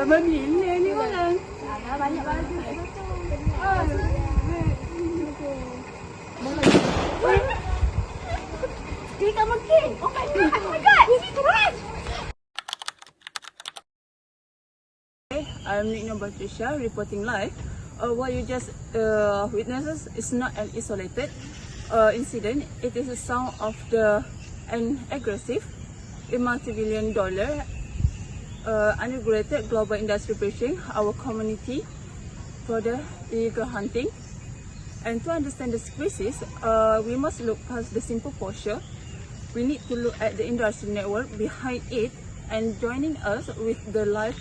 bergila ni orang. Alah, banyak baju kat situ. Dia kat mungkin. Oh my god. I'm Nikno Patricia reporting live. What you just witnesses is not an isolated incident. It is a sound of an aggressive, multi-billion-dollar unregulated global industry pushing our community for the illegal hunting. And to understand the species, we must look past the simple posture. We need to look at the industry network behind it, and joining us with the live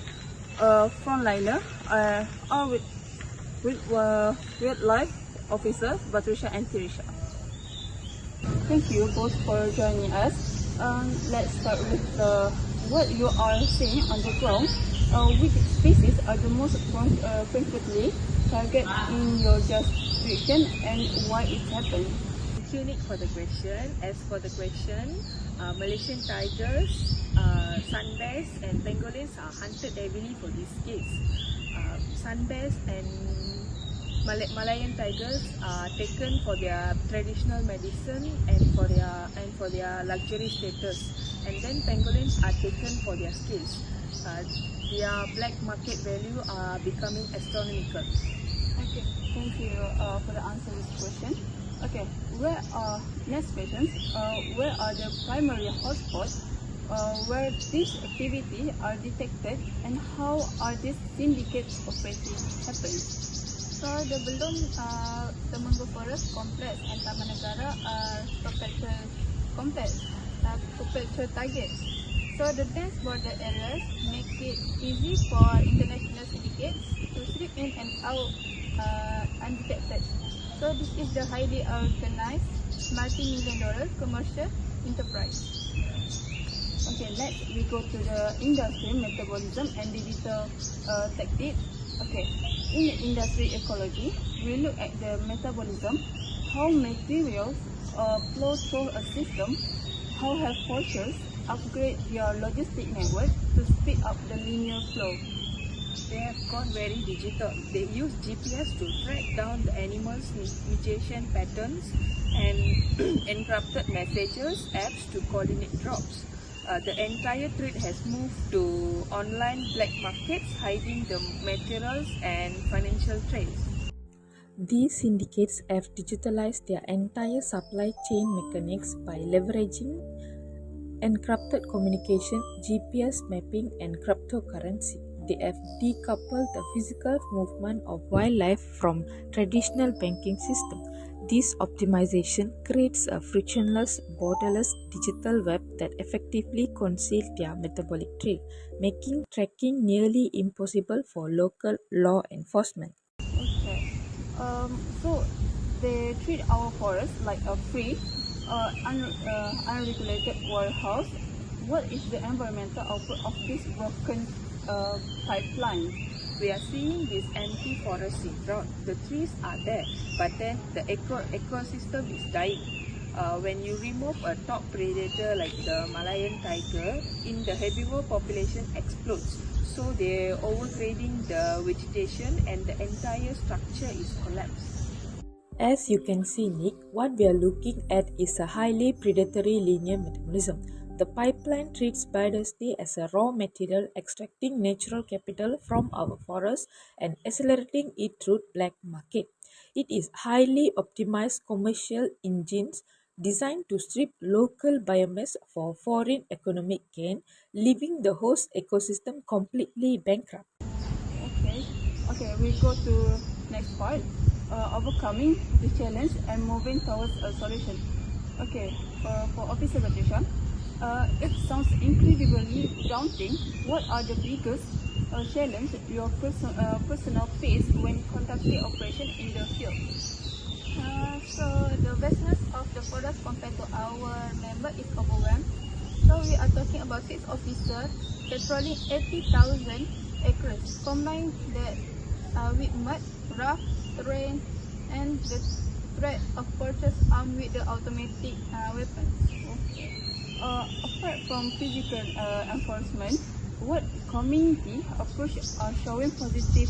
frontliner or with live officers Patricia and Tirisha. Thank you both for joining us. Let's start with what you are seeing on the ground. Which species are the most frequently targeted in your jurisdiction and why it happened? Thank you, Nick, for the question. As for the question, Malaysian tigers, sun bears and pangolins are hunted heavily for this case. Sun bears and Malayan tigers are taken for their traditional medicine and for their luxury status, and then pangolins are taken for their skills. Their black market value are becoming astronomical. Okay, thank you for the answer to this question. Okay, next question? Where are the primary hotspots where these activities are detected, and how are these syndicates operating happening? So, the belum Temanggung Forest Complex and Taman Negara are perpetual targets. So, the dense border areas make it easy for international syndicates to slip in and out undetected. So, this is the highly organized, multi-million-dollar commercial enterprise. Okay, next we go to the industry metabolism and digital tactics. Okay, in the industry ecology, we look at the metabolism, how materials flow through a system, how have forces upgrade their logistic network to speed up the linear flow. They have gone very digital. They use GPS to track down the animals' mutation patterns and encrypted messages apps to coordinate drops. The entire trade has moved to online black markets, hiding the materials and financial trails. These syndicates have digitalized their entire supply chain mechanics by leveraging encrypted communication, GPS mapping, and cryptocurrency. They have decoupled the physical movement of wildlife from traditional banking system. This optimization creates a frictionless, borderless digital web that effectively conceals their metabolic trail, making tracking nearly impossible for local law enforcement. Okay, so they treat our forest like a free, unregulated warehouse. What is the environmental output of this broken pipeline? We are seeing this anti-forest syndrome. The trees are there, but then the ecosystem is dying. When you remove a top predator like the Malayan tiger, the herbivore population explodes. So they're overgrading the vegetation and the entire structure is collapsed. As you can see, Nick, what we are looking at is a highly predatory linear metabolism. The pipeline treats biodiversity as a raw material, extracting natural capital from our forests and accelerating it through black market. It is highly optimized commercial engines designed to strip local biomass for foreign economic gain, leaving the host ecosystem completely bankrupt. Okay, we go to next part. Overcoming the challenge and moving towards a solution. Okay, for Officer Patricia, it sounds incredibly daunting. What are the biggest challenges your personal face when conducting operation in the field? So the vastness of the forest compared to our member is overwhelmed. So we are talking about 6 officers patrolling 80,000 acres. Combine that with mud, rough terrain, and the threat of poachers armed with the automatic weapons. Okay. Apart from physical enforcement, what community approach are showing positive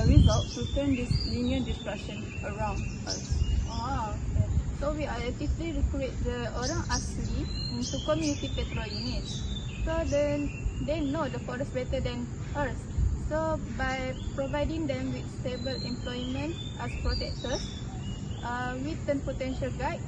results to turn this linear destruction around us. Okay. So we are actively recruit the orang asli into community petrol units. So then they know the forest better than us. So by providing them with stable employment as protectors, we turn potential guides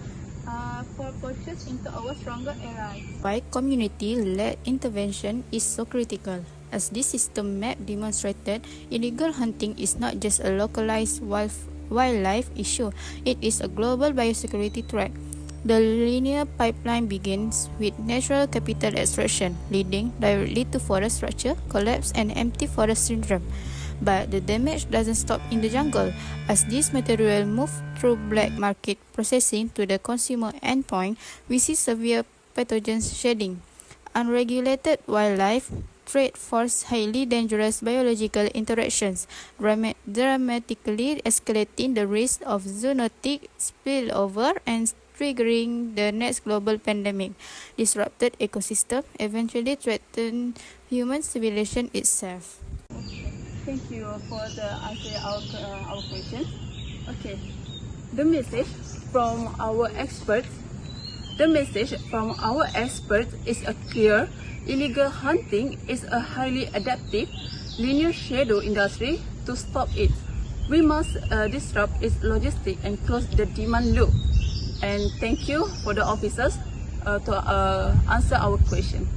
for poachers into our stronger allies. Why community-led intervention is so critical. As this system map demonstrated, illegal hunting is not just a localized wildlife issue, it is a global biosecurity threat. The linear pipeline begins with natural capital extraction, leading directly to forest structure collapse and empty forest syndrome. But the damage doesn't stop in the jungle, as this material moves through black market processing to the consumer endpoint. We see severe pathogens shedding. Unregulated wildlife trade force highly dangerous biological interactions, dramatically escalating the risk of zoonotic spillover and triggering the next global pandemic. Disrupted ecosystem eventually threaten human civilization itself. Thank you for the answer our question. Okay, the message from our experts is a clear. Illegal hunting is a highly adaptive linear shadow industry. To stop it, we must disrupt its logistics and close the demand loop. And thank you for the officers to answer our question.